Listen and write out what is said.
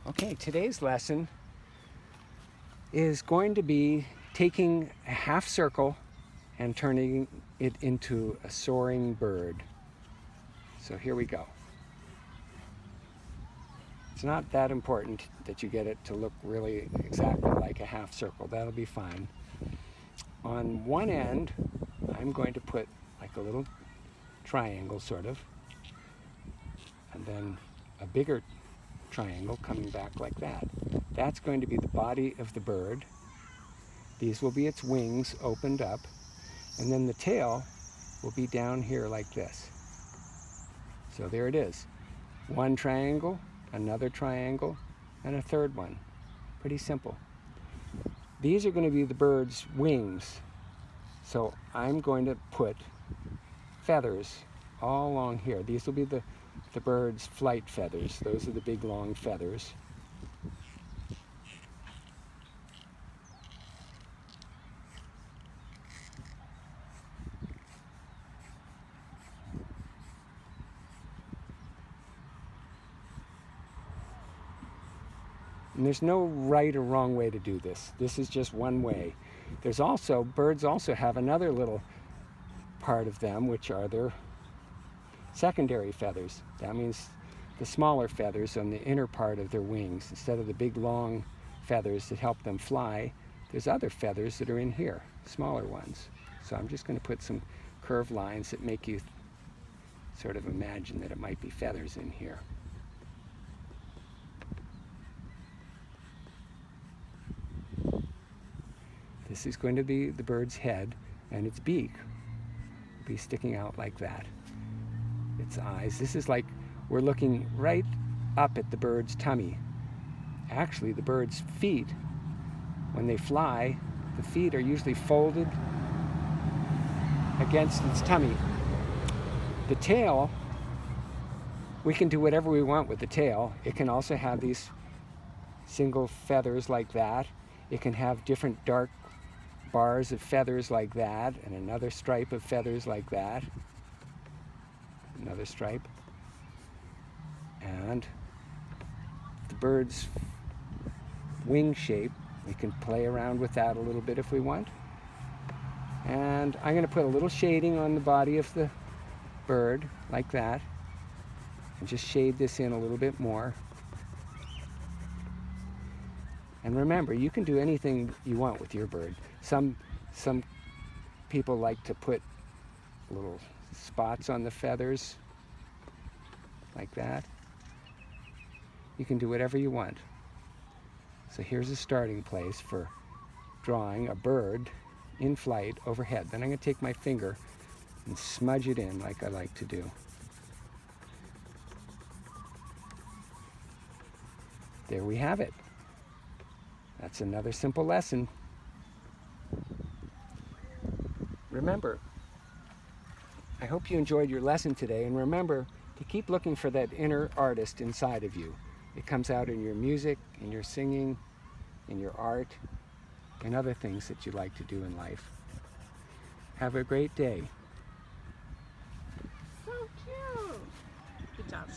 Okay, today's lesson is going to be taking a half circle and turning it into a soaring bird. So here we go. It's not that important that you get it to look really exactly like a half circle. That'll be fine. On one end, I'm going to put like a little triangle sort of, and then a bigger triangle coming back like that. That's going to be the body of the bird. These will be its wings opened up, and then the tail will be down here like this. So there it is. One triangle, another triangle, and a third one. Pretty simple. These are going to be the bird's wings. So I'm going to put feathers all along here. These will be the bird's flight feathers. Those are the big long feathers. And there's no right or wrong way to do this. This is just one way. There's also, birds also have another little part of them, which are their secondary feathers. That means the smaller feathers on the inner part of their wings. Instead of the big long feathers that help them fly, there's other feathers that are in here, smaller ones. So I'm just going to put some curved lines that make you sort of imagine that it might be feathers in here. This is going to be the bird's head, and its beak will be sticking out like that. Its eyes. This is like we're looking right up at the bird's tummy. Actually, the bird's feet, when they fly, the feet are usually folded against its tummy. The tail, we can do whatever we want with the tail. It can also have these single feathers like that. It can have different dark bars of feathers like that, and another stripe of feathers like that. Another stripe. And the bird's wing shape, we can play around with that a little bit if we want. And I'm going to put a little shading on the body of the bird like that, and just shade this in a little bit more. And remember, you can do anything you want with your bird. Some people like to put little spots on the feathers like that. You can do whatever you want. So here's a starting place for drawing a bird in flight overhead. Then I'm going to take my finger and smudge it in like I like to do. There we have it. That's another simple lesson. Remember, I hope you enjoyed your lesson today, and remember to keep looking for that inner artist inside of you. It comes out in your music, in your singing, in your art, and other things that you like to do in life. Have a great day. So cute. Good job.